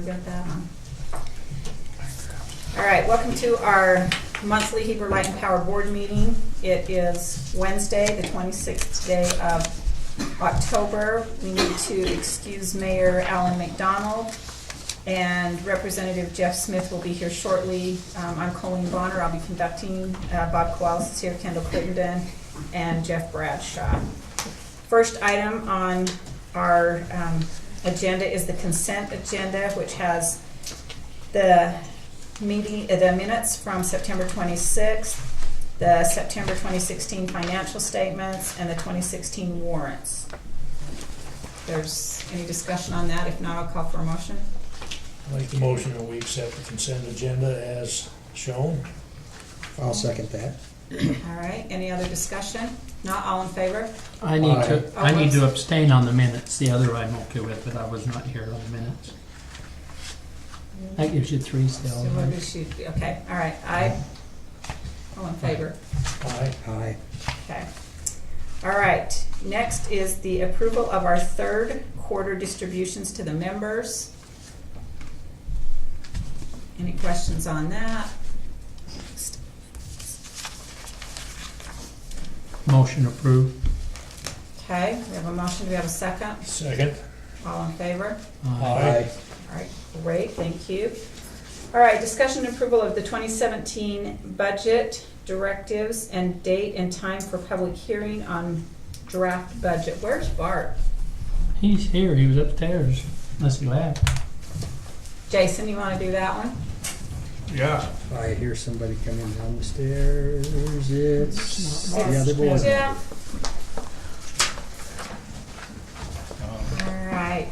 we got that on. All right, welcome to our monthly Heber Light and Power Board meeting. It is Wednesday, the 26th day of October. We need to excuse Mayor Alan McDonald, and Representative Jeff Smith will be here shortly. I'm Colleen Bonner. I'll be conducting. Bob Koalis is here, Kendall Crittenden, and Jeff Bradshaw. First item on our agenda is the consent agenda, which has the minutes from September 26th, the September 2016 financial statements, and the 2016 warrants. If there's any discussion on that, if not, I'll call for a motion. I'll make the motion that we accept the consent agenda as shown. I'll second that. All right, any other discussion? Not all in favor? I need to abstain on the minutes. The other I'm okay with, but I was not here on the minutes. That gives you three still. So what do we shoot? Okay, all right, aye. All in favor? Aye. Aye. Okay. All right, next is the approval of our third quarter distributions to the members. Any questions on that? Motion approved. Okay, we have a motion. Do we have a second? Second. All in favor? Aye. All right, great, thank you. All right, discussion and approval of the 2017 budget directives and date and time for public hearing on draft budget. Where's Bart? He's here. He was upstairs. Unless he left. Jason, you want to do that one? Yeah. I hear somebody coming down the stairs. It's the other board. Yeah. All right.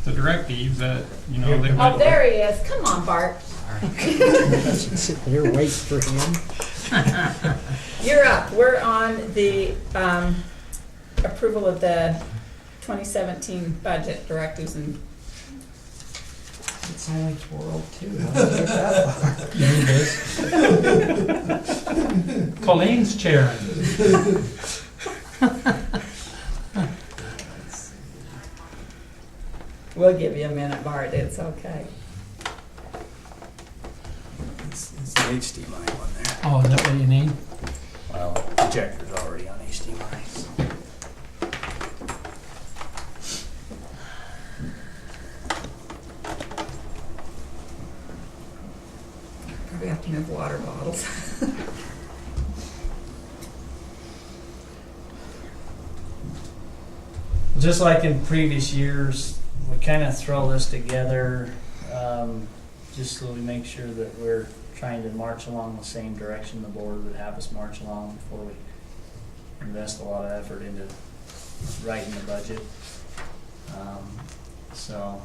The directives that, they Oh, went. there he is. Come on, Bart. Sit there waiting for him. You're up. We're on the approval of the 2017 budget directives and It's Silence World too. There it is. Colleen's chairing. we'll give you a minute, Bart. It's okay. It's the HDMI one there. Oh, is that what you need? Well, the projector's already on HDMI. So. Probably have to move water bottles. Just like in previous years, we kind of throw this together just so we make sure that we're trying to march along the same direction the board would have us march along before we invest a lot of effort into writing the budget. So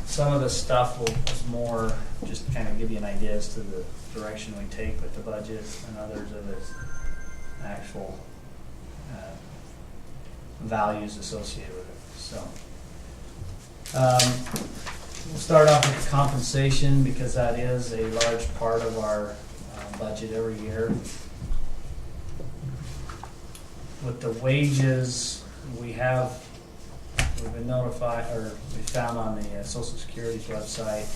some of the stuff was more just kind of give you an idea as to the direction we take with the budget, and others of its actual values associated with it. So we'll start off with the compensation because that is a large part of our budget every year. With the wages, we've been notified, or we found on the Social Security's website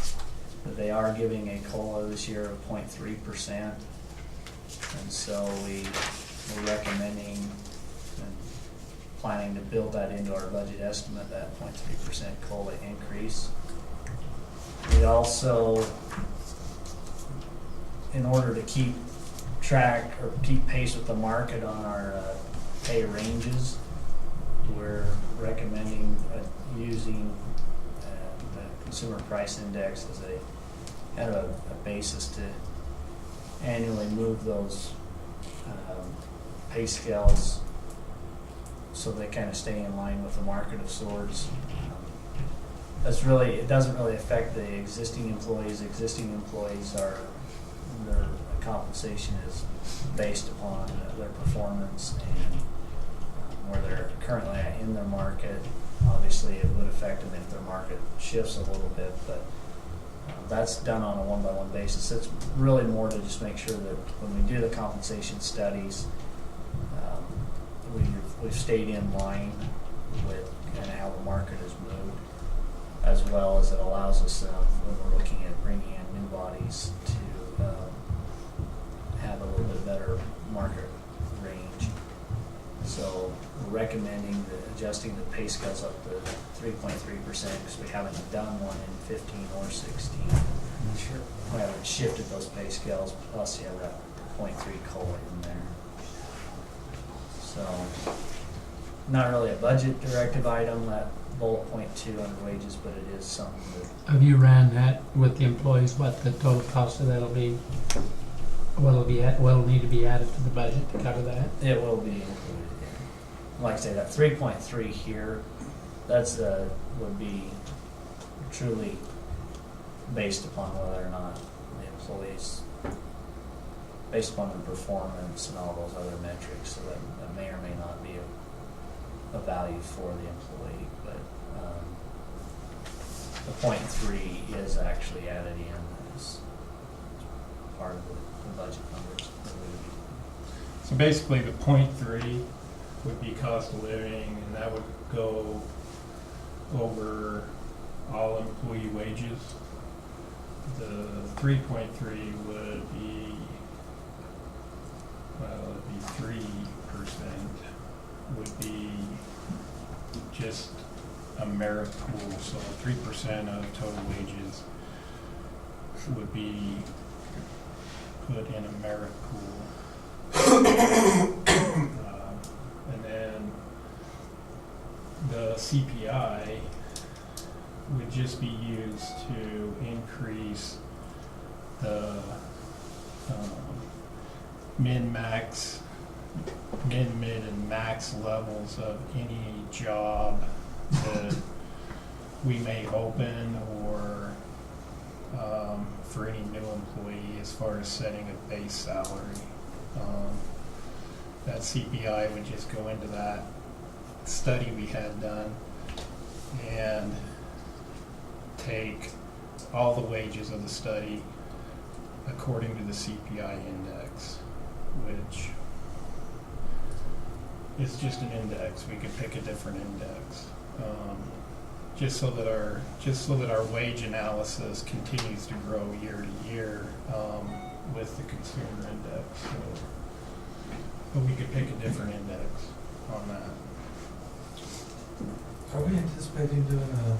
that they are giving a COLA this year of 0.3%, and so we're recommending and planning to build that into our budget estimate, that 0.3% COLA increase. We also, in order to keep track or keep pace with the market on our pay ranges, we're recommending using the consumer price index as a kind of a basis to annually move those pay scales so they kind of stay in line with the market of sorts. It doesn't really affect the existing employees. Existing employees their compensation is based upon their performance and where they're currently at in their market. Obviously, it would affect them if their market shifts a little bit, but that's done on a one-by-one basis. It's really more to just make sure that when we do the compensation studies, we've stayed in line with kind of how the market has moved. as well as it allows us, when we're looking at bringing in new bodies, to have a little bit better market range. So we're recommending adjusting the pay scales up to 3.3% because we haven't done one in 15 or 16. Sure. We haven't shifted those pay scales, plus you have that 0.3 COLA in there. So, not really a budget directive item, that bullet point 2 under wages, but it is something that, Have you ran that with the employees, what the total cost of that'll be? What'll need to be added to the budget to cover that? it will be included in. Like I say, that 3.3 here, that's would be truly based upon whether or not the employees, based upon their performance and all those other metrics, so that may or may not be a value for the employee, but the 0.3 is actually added in as part of the budget numbers that we would. So basically, the 0.3 would be cost of living, and that would go over all employee wages. The 3.3 would be, well, it'd be 3%, would be just a merit pool, so 3% of total wages would be put in a merit pool. And then the CPI would just be used to increase the min, mid, and max levels of any job that we may open, or for any new employee as far as setting a base salary. That CPI would just go into that study we had done and take all the wages of the study according to the CPI index, which is just an index. We could pick a different index, just so that our wage analysis continues to grow year to year with the consumer index. So, but we could pick a different index on that. Are we anticipating doing a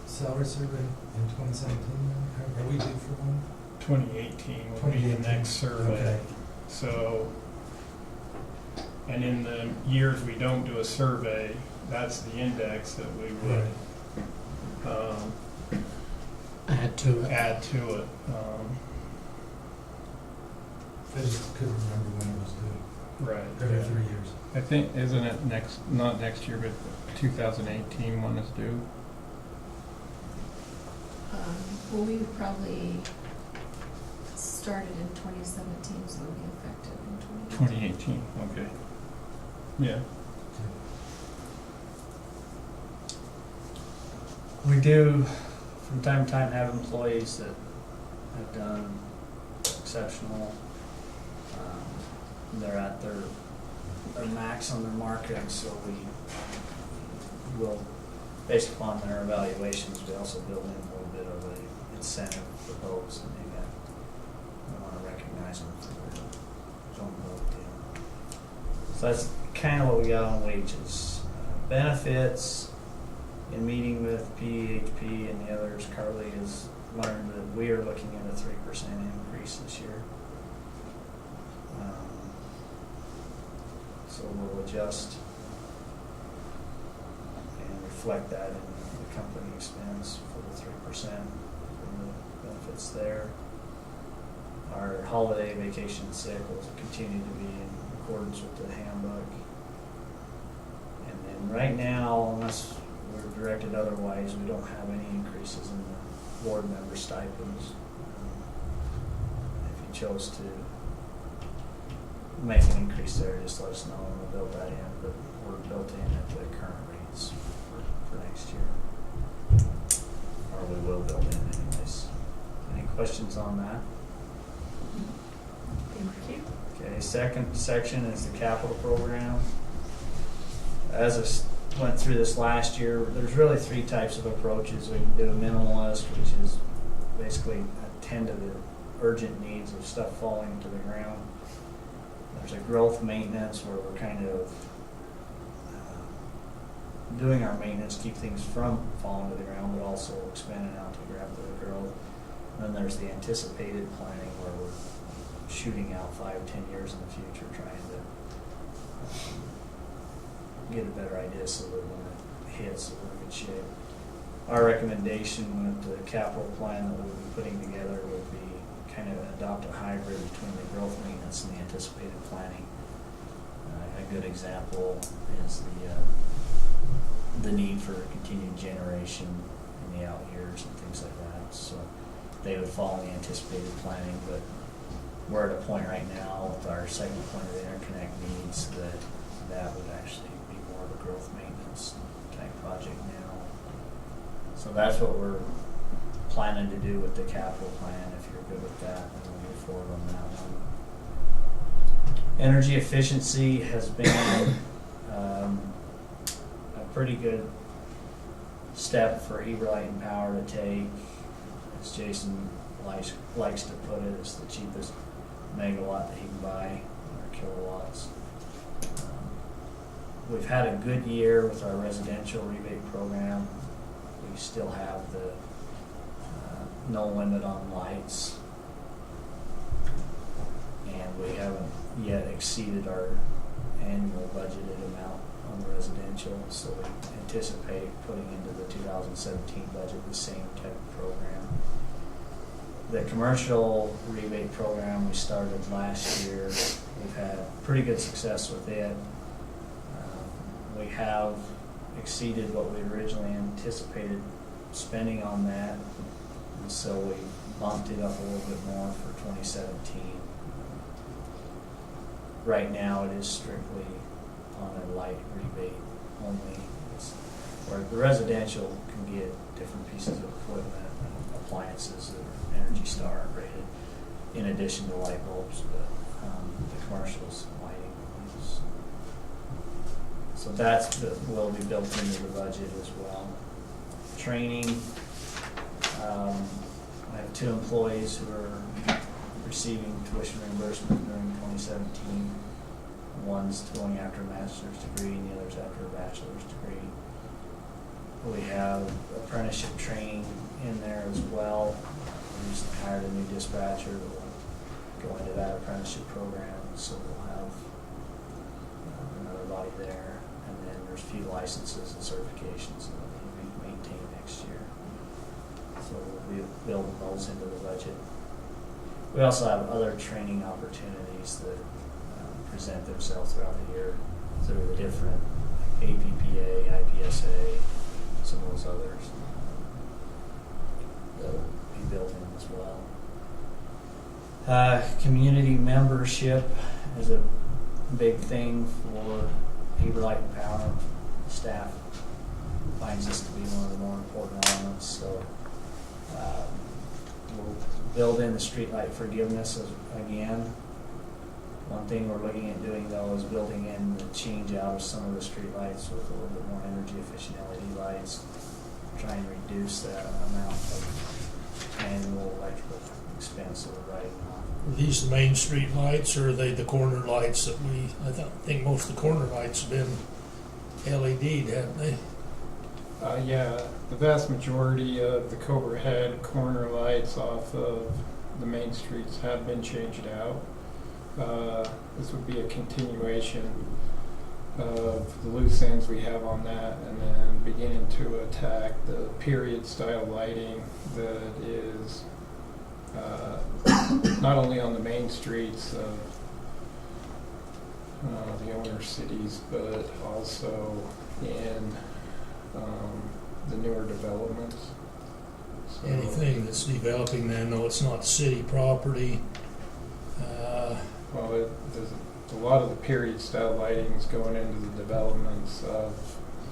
salary survey in 2017? Are we due for one? 2018 will be the next survey. Okay. So, and in the years we don't do a survey, that's the index that we would Add to it. add to it. I just couldn't remember when it was due. Right. Every yeah. 3 years. I think, isn't it not next year, but 2018 one is due? Well, we would probably started in 2017, so it'll be effective in 2018. 2018, okay. Yeah. We do, from time to time, have employees that have done exceptional. They're at their max on their market, and so we will, based upon their evaluations, we also build in a little bit of an incentive for those, and we want to recognize them for their own vote deal. So that's kind of what we got on wages. Benefits, in meeting with PHP and the others, Carly has learned that we are looking at a 3% increase this year. So we'll adjust and reflect that in the company expense for the 3% for the benefits there. Our holiday vacation sick will continue to be in accordance with the handbook. And then right now, unless we're directed otherwise, we don't have any increases in the board member stipends. If you chose to make an increase there, just let us know and we'll build that in, but we're built in at the current rates for next year. Or we will build in anyways. Any questions on that? Thank you. Okay, second section is the capital program. As went through this last year. There's really three types of approaches. We can do a minimalist, which is basically attend to the urgent needs of stuff falling to the ground. There's a growth maintenance where we're kind of doing our maintenance, keep things from falling to the ground, but also expanding out to grab the growth. And then there's the anticipated planning where we're shooting out 5-10 years in the future, trying to get a better idea so that when it hits, we're in good shape. Our recommendation with the capital plan that we'll be putting together would be kind of adopt a hybrid between the growth maintenance and the anticipated planning. A good example is the need for continued generation in the out years and things like that. So they would fall in the anticipated planning, but we're at a point right now with our second point of the interconnect needs that would actually be more of a growth maintenance type project now. So that's what we're planning to do with the capital plan. If you're good with that, then we'll move forward on that one. Energy efficiency has been a pretty good step for Heber Light and Power to take. As Jason likes to put it, it's the cheapest megawatt that he can buy, or kilowatts. We've had a good year with our residential rebate program. We still have the no limit on lights, and we haven't yet exceeded our annual budgeted amount on the residential, so we anticipate putting into the 2017 budget the same type of program. The commercial rebate program we started last year, we've had pretty good success with it. We have exceeded what we originally anticipated spending on that, and so we bumped it up a little bit more for 2017. Right now it is strictly on a light rebate only, where the residential can get different pieces of equipment and appliances that are Energy Star rated in addition to light bulbs, but the commercial's lighting. So will be built into the budget as well. Training, I have 2 employees who are receiving tuition reimbursement during 2017. One's going after a master's degree and the other's after a bachelor's degree. We have apprenticeship training in there as well. We just hired a new dispatcher that will go into that apprenticeship program, so we'll have another body there. And then there's a few licenses and certifications that will be maintained next year. So we'll be building those into the budget. We also have other training opportunities that present themselves throughout the year through the different APPA, IPSA, some of those others that will be built in as well. Community membership is a big thing for Heber Light and Power. Staff finds this to be one of the more important elements. So we'll build in the streetlight forgiveness again. One thing we're looking at doing though is building in the change out of some of the streetlights with a little bit more energy efficient LED lights. Try and reduce that amount of annual electrical expense that we're writing off. Are these the main street lights, or are they the corner lights that I think most of the corner lights have been LED'd, haven't they? Yeah, the vast majority of the Cobra Head corner lights off of the main streets have been changed out. This would be a continuation of the loose ends we have on that, and then beginning to attack the period style lighting that is not only on the main streets of the owner cities, but also in the newer developments. So Anything that's developing then, though it's not city property. Well, there's a lot of the period style lighting is going into the developments of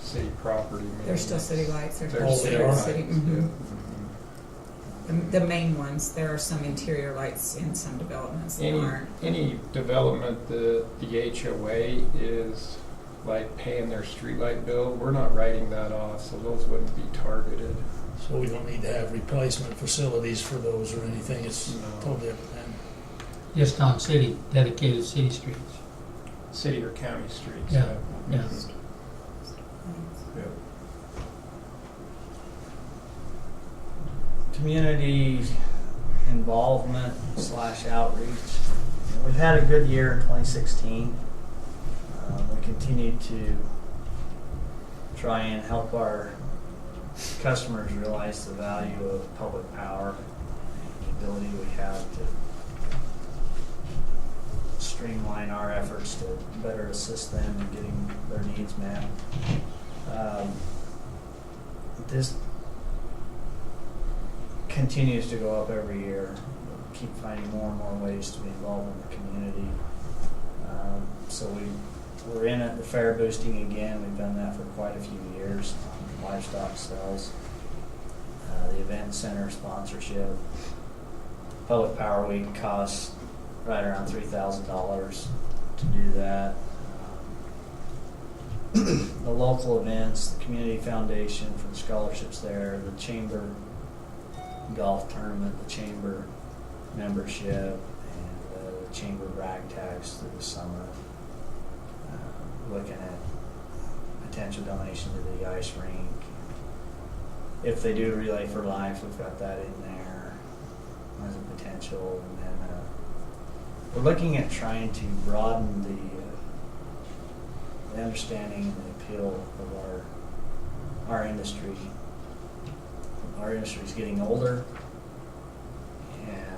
city property. They're still city lights, they're They're city considered lights, city. yeah. The main ones, there are some interior lights in some developments that aren't. Any development that the HOA is like paying their streetlight bill, we're not writing that off, so those wouldn't be targeted. So we don't need to have replacement facilities for those or anything, it's No. totally up to them. Just on dedicated city streets. City or county streets. Yeah, yeah. Yeah. Community involvement / outreach. We've had a good year in 2016. We continue to try and help our customers realize the value of public power and the ability we have to streamline our efforts to better assist them in getting their needs met. This continues to go up every year. We keep finding more and more ways to be involved in the community. So we're in it, the fair boosting again. We've done that for quite a few years on livestock sales. The event center sponsorship. Public Power Week costs right around $3,000 to do that. The local events, the community foundation for the scholarships there, the chamber golf tournament, the chamber membership, and the chamber brag tags through the summer. Looking at potential donation to the ice rink. If they do Relay for Life, we've got that in there as a potential. And then we're looking at trying to broaden the understanding and the appeal of our industry. Our industry is getting older, and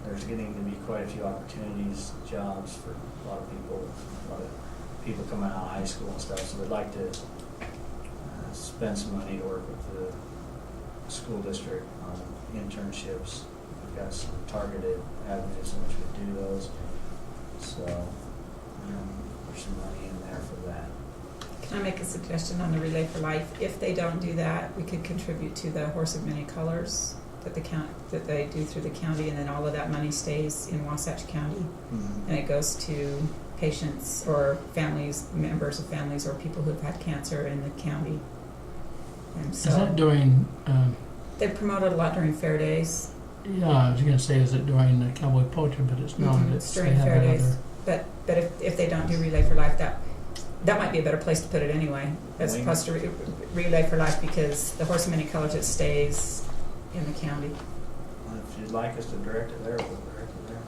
there's getting to be quite a few opportunities, jobs for a lot of people coming out of high school and stuff. So we'd like to spend some money to work with the school district on internships. We've got some targeted avenues in which we do those. So there's some money in there for that. Can I make a suggestion on the Relay for Life? If they don't do that, we could contribute to the Horse of Many Colors that they do through the county, and then all of that money stays in Wasatch County, Mm-hmm. and it goes to patients or families, members of families, or people who've had cancer in the county. And Is that so during, they promote it a lot during fair days. yeah, I was going to say, is it during the Cowboy Poacher, but it's not. It's during fair days. But if they don't do Relay for Life, that might be a better place to put it anyway, as opposed to Relay for Life, because the Horse of Many Colors, it stays in the county. If you'd like us to direct it there, we'll direct it there.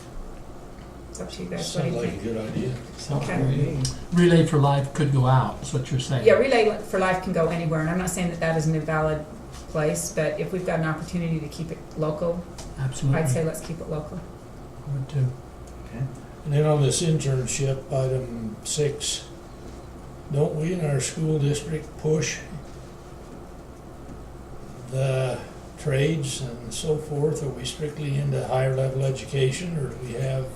It's up to you guys. What do Sounds you like a think? good idea. Okay. Relay for Life could go out, is what you're saying. Yeah, Relay for Life can go anywhere, and I'm not saying that isn't a valid place, but if we've got an opportunity to keep it local, Absolutely. I'd say let's keep it local. I would too. Okay. And then on this internship, item 6, don't we in our school district push the trades and so forth? Are we strictly into higher level education, or do we have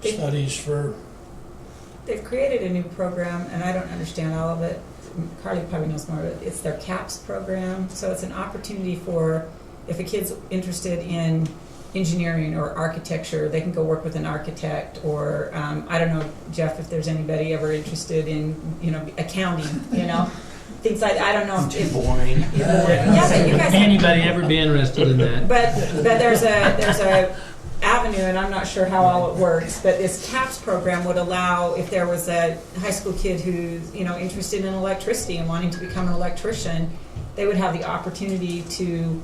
studies for? They've created a new program, and I don't understand all of it. Carly probably knows more of it. It's their CAPS program, so it's an opportunity for, if a kid's interested in engineering or architecture, they can go work with an architect, or I don't know, Jeff, if there's anybody ever interested in, accounting, things like, I don't know. If, boring. yeah, but you guys. Anybody ever be interested in that? But there's a avenue, and I'm not sure how all it works, but this CAPS program would allow, if there was a high school kid who's interested in electricity and wanting to become an electrician, they would have the opportunity to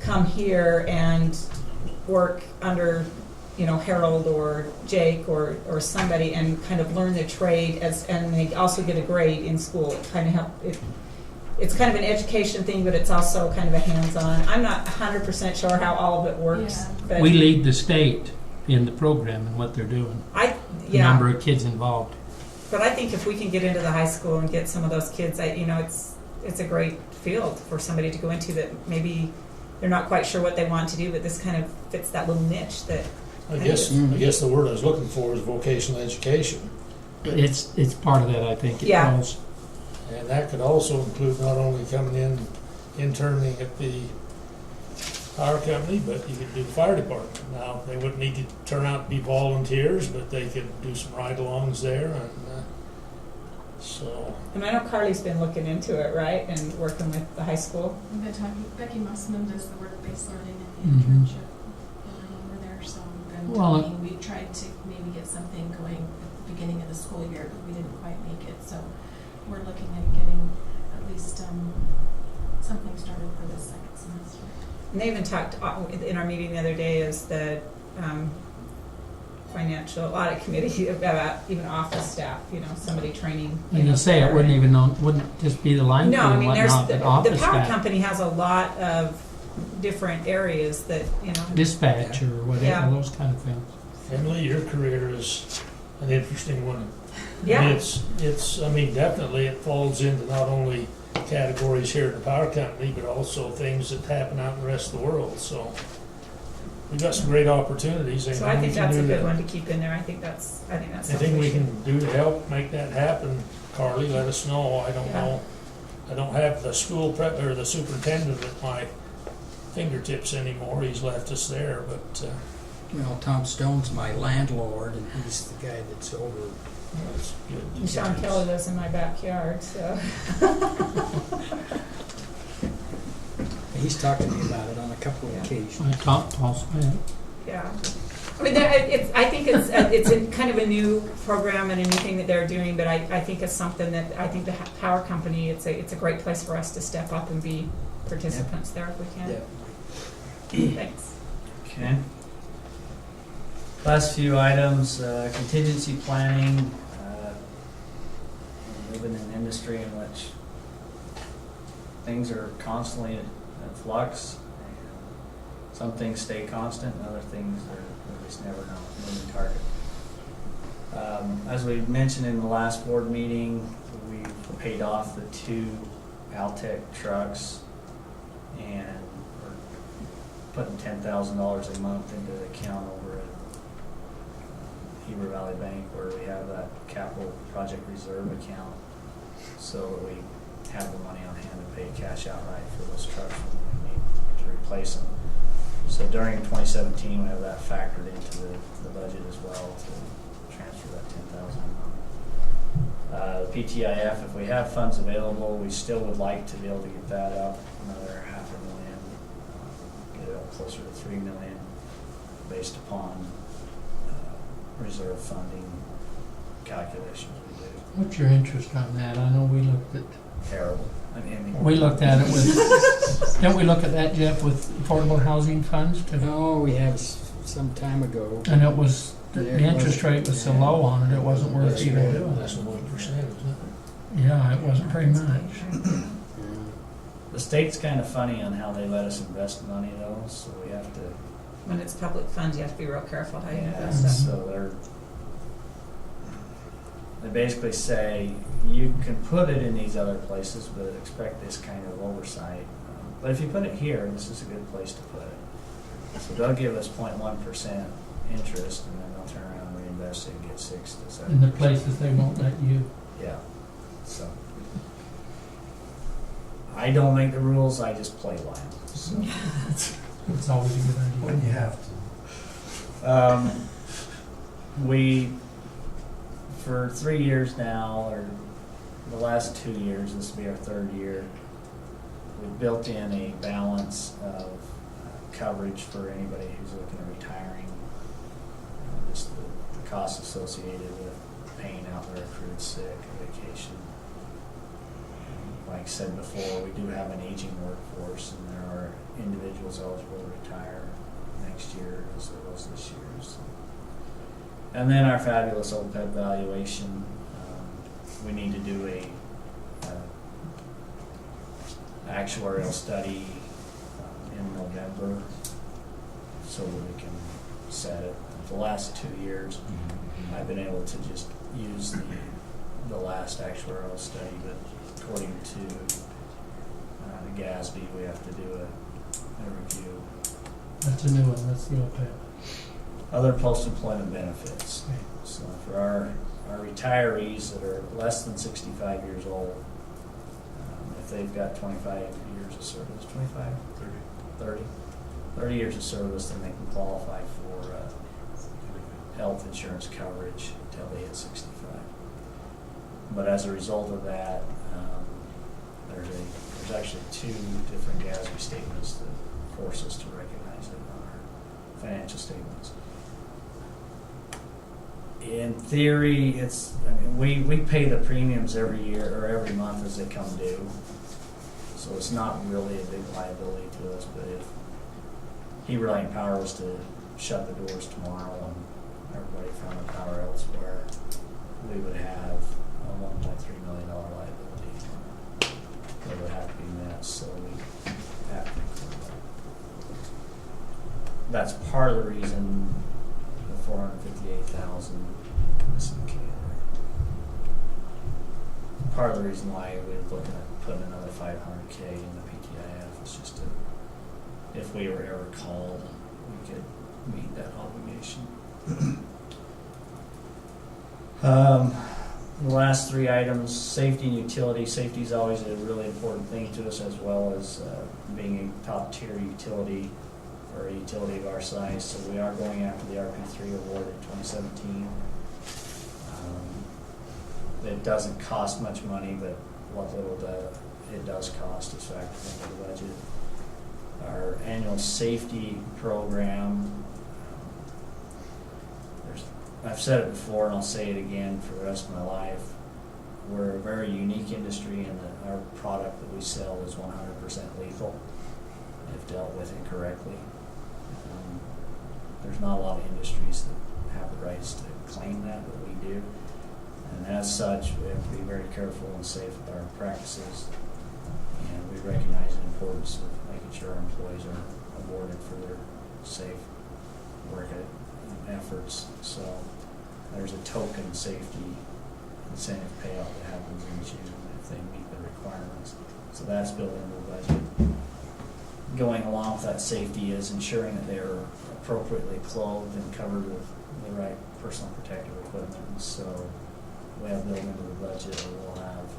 come here and work under Harold or Jake or somebody, and kind of learn the trade, and they also get a grade in school. It kind of it's kind of an education thing, but it's also kind of a hands-on. I'm not 100% sure how all of it works. Yeah. But We lead the state in the program and what they're doing. The number of kids involved. But I think if we can get into the high school and get some of those kids, it's a great field for somebody to go into that maybe they're not quite sure what they want to do, but this kind of fits that little niche that. I guess the word I was looking for is vocational education, It's part of that, I think. It Yeah. falls. and that could also include not only coming in interning at the power company, but you could do the fire department. Now, they wouldn't need to turn out and be volunteers, but they could do some ride-alongs there, and so. And I know Carly's been looking into it, right, and working with the high school. We've been talking, Becky Musselman does the work-based learning and the Mhm. internship program over there, so we've been Well, talking, we tried to maybe get something going at the beginning of the school year, but we didn't quite make it, so we're looking at getting at least, something started for the second semester. And they even talked in our meeting the other day is the financial audit committee about even office staff, somebody training. And you say it wouldn't just be the line crew No, I and mean, there's, whatnot, but office the power staff, company has a lot of different areas that, dispatch or whatever, Yeah. those kind of things. Emily, your career is an interesting one. yeah. And it's, I mean, definitely it falls into not only categories here at the power company, but also things that happen out in the rest of the world, so. We've got some great opportunities. So I think that's a good one to keep in there. I think that's Anything something we should. can do to help make that happen, Carly, let us know. I don't Yeah. know. I don't have the or the superintendent at my fingertips anymore. He's left us there, but, Well, Tom Stone's my landlord, and he's the guy that's over. that's good. And Sean Kelly lives in my backyard, so. He's talked to me about it on a couple of Yeah. occasions. I talked also, yeah. Yeah. I mean, I think it's a kind of a new program and a new thing that they're doing, but I think it's something that I think the power company, it's a great place for us to step up and be participants there if we can. Thanks. Okay. Last few items, contingency planning. We live in an industry in which things are constantly in flux. And some things stay constant, and other things are just never know, moving target. As we mentioned in the last board meeting, we paid off the 2 Altech trucks, and we're putting $10,000 a month into the account over at Heber Valley Bank, where we have that capital project reserve account, so that we have the money on hand to pay cash outright for those trucks when we need to replace them. So during 2017, we have that factored into the budget as well to transfer that $10,000 a month. The PTIF, if we have funds available, we still would like to be able to get that up another $500,000, get it up closer to $3 million, based upon reserve funding calculations we do. What's your interest on that? I know we looked at, Terrible. I mean, we looked at it with, didn't we look at that, Jeff, with affordable housing funds too? No, we have some time ago. And it was, the interest rate was so low on it, it wasn't worth even doing. Less than 1%, isn't it? Yeah, it wasn't very much. the state's kind of funny on how they let us invest money though, so we have to. When it's public funds, you have to be real careful how you Yeah, invest them. so they basically say you can put it in these other places, but expect this kind of oversight. But if you put it here, this is a good place to put it. So they'll give us 0.1% interest, and then they'll turn around and reinvest it and get 6 to 7%. In the places they won't let you. Yeah. So I don't make the rules; I just play by them. So. It's always a good idea. When you have to. We, for 3 years now, or the last 2 years, this will be our 3rd year, we've built in a balance of coverage for anybody who's looking at retiring. Just the costs associated with paying out their accrued sick, vacation. Like I said before, we do have an aging workforce, and there are individuals eligible to retire next year as there was this year. So. And then our fabulous OPEB valuation, we need to do a actuarial study in November so that we can set it. The last 2 years, I've been able to just use the last actuarial study, but according to the GASB, we have to do a review. That's a new one, that's the OPEB. Other post-employment benefits. So for our retirees that are less than 65 years old, if they've got 25 years of service, 25? 30. 30 years of service, then they can qualify for health insurance coverage until they hit 65. But as a result of that, there's actually 2 different GASB statements that force us to recognize it on our financial statements. In theory, we pay the premiums every year or every month as they come due, so it's not really a big liability to us. But if Heber Light and Power was to shut the doors tomorrow and everybody found the power elsewhere, we would have a $1.3 million liability that would have to be met. So we have to include that. That's part of the reason the $458,000 is indicated there. Part of the reason why we're looking at putting another $500K in the PTIF is just to, if we were ever called, we could meet that obligation. The last 3 items, safety and utility. Safety is always a really important thing to us, as well as being a top tier utility or a utility of our size. So we are going after the RP3 award in 2017. It doesn't cost much money, but what little it does cost is factored into the budget. Our annual safety program, I've said it before and I'll say it again for the rest of my life. We're a very unique industry in that our product that we sell is 100% lethal if dealt with incorrectly. There's not a lot of industries that have the rights to claim that, but we do. And as such, we have to be very careful and safe with our practices. And we recognize the importance of making sure our employees are awarded for their safe work efforts. So there's a token safety incentive payout that happens in June if they meet the requirements. So that's built into the budget. Going along with that safety is ensuring that they're appropriately clothed and covered with the right personal protective equipment. So we have built into the budget, or we'll have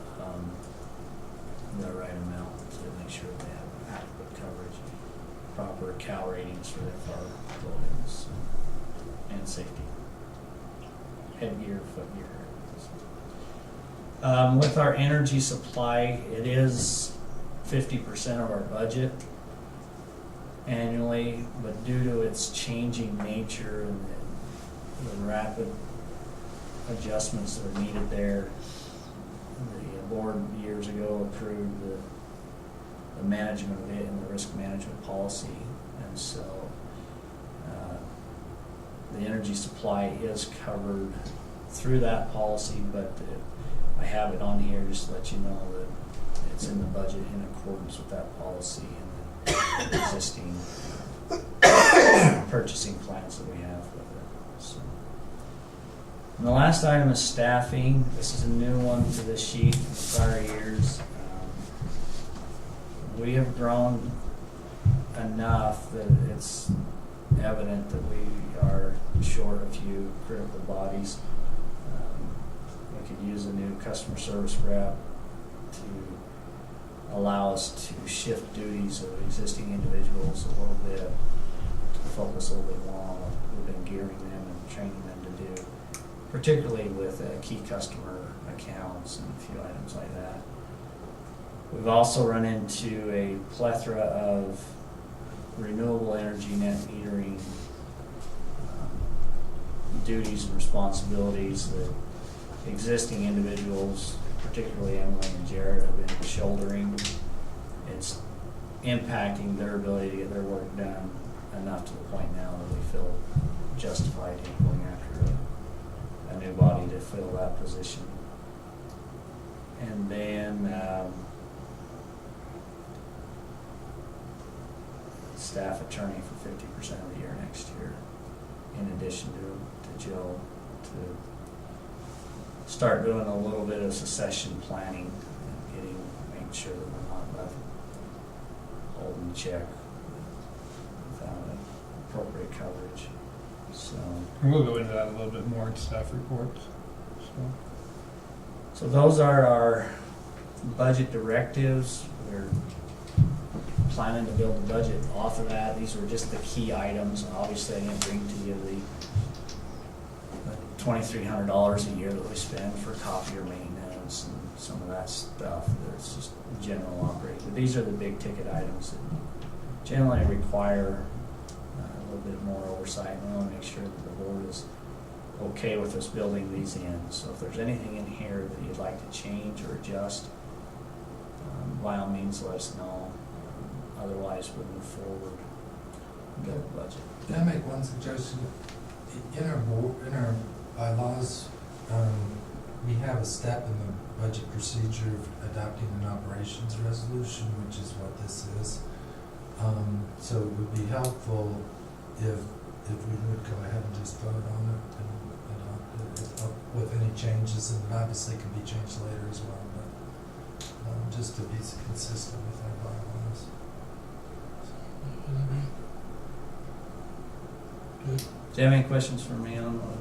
the right amount to make sure they have adequate coverage, proper CAL ratings for their fire clothing and safety. Headgear, footgear. With our energy supply, it is 50% of our budget annually, but due to its changing nature and the rapid adjustments that are needed there, the board years ago approved the management of it and the risk management policy, and so the energy supply is covered through that policy, but I have it on here just to let you know that it's in the budget in accordance with that policy and the existing purchasing plans that we have with it. So. And the last item is staffing. This is a new one to this sheet from prior years. We have grown enough that it's evident that we are short a few critical bodies. We could use a new customer service rep to allow us to shift duties of existing individuals a little bit, to focus a little bit more on what we've been gearing them and training them to do, particularly with key customer accounts and a few items like that. We've also run into a plethora of renewable energy net metering duties and responsibilities that existing individuals, particularly Emily and Jared, have been shouldering. It's impacting their ability to get their work done enough to the point now that we feel justified in going after a new body to fill that position. And then staff attorney for 50% of the year next year, in addition to Jill, to start doing a little bit of succession planning and making sure that we're not left holding the check without appropriate coverage. So And we'll go into that a little bit more in staff reports. So those are our budget directives. We're planning to build the budget off of that. These were just the key items. Obviously, I didn't bring to you the $2,300 a year that we spend for copier maintenance and some of that stuff. That's just general operating. But these are the big ticket items that generally require a little bit more oversight. We want to make sure that the board is okay with us building these in. So if there's anything in here that you'd like to change or adjust, by all means let us know. Otherwise, we'll move forward and build the budget. Can I make one suggestion? In our bylaws, we have a step in the budget procedure of adopting an operations resolution, which is what this is. So it would be helpful if we would go ahead and just vote on it and adopt it with any changes, and obviously can be changed later as well, but just to be consistent with our bylaws. Good. Do you have any questions for me on what I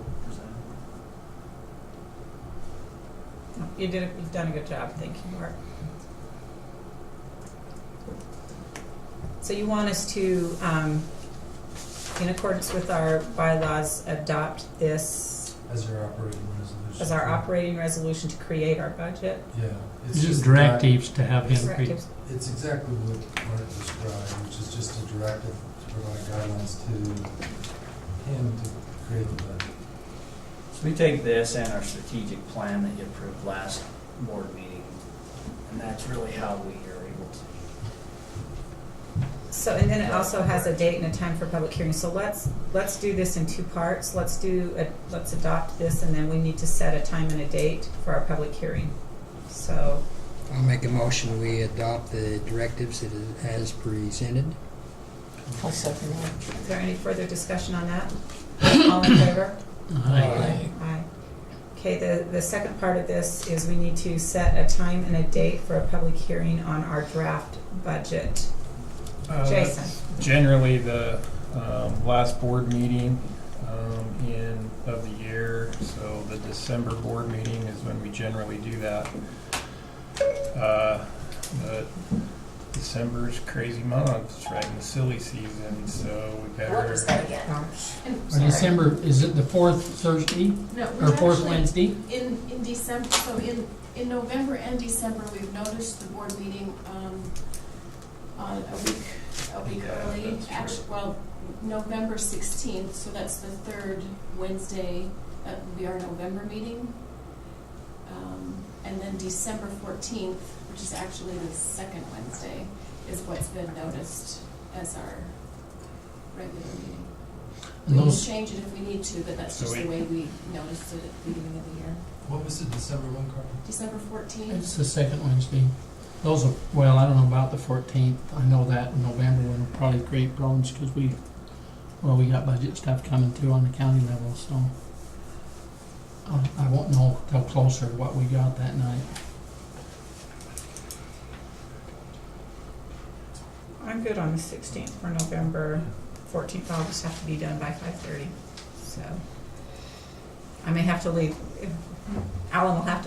presented? You've done a good job, thank you, Mark. So you want us to, in accordance with our bylaws, adopt this As your operating resolution. as our operating resolution to create our budget? Yeah. It's Just just directives to have him create. Directives. It's exactly what Mark described, which is just a directive to provide guidelines to him to create the budget. So we take this and our strategic plan that you approved last board meeting, and that's really how we are able to. So, and then it also has a date and a time for public hearing. So let's do this in two parts. Let's adopt this, and then we need to set a time and a date for our public hearing. So, I'll make a motion, we adopt the directives as presented. I'll second that. Is there any further discussion on that? All in favor? Aye. Aye. Okay, the second part of this is we need to set a time and a date for a public hearing on our draft budget. Jason? Generally, the last board meeting of the year, so the December board meeting is when we generally do that. But December's crazy month, it's right in the silly season, so we better. What was that again? Or December, is it the fourth Thursday No, or fourth actually, Wednesday? in December, so in November and December, we've noticed the board meeting, on a week Yeah, early. that's Actually, true. well, November 16th, so that's the third Wednesday, that will be our November meeting. And then December 14th, which is actually the second Wednesday, is what's been noticed as our regular meeting. And We can those, change it if we need to, but that's So just the we- way we noticed it at the beginning of the year. What was the December one, Carl? December 14th. it's the second Wednesday. Those are, well, I don't know about the 14th. I know that in November we'll probably create problems because we got budget stuff coming through on the county level, so I won't know till closer what we got that night. I'm good on the 16th for November. 14th, I'll just have to be done by 5:30. So I may have to leave. Alan will have to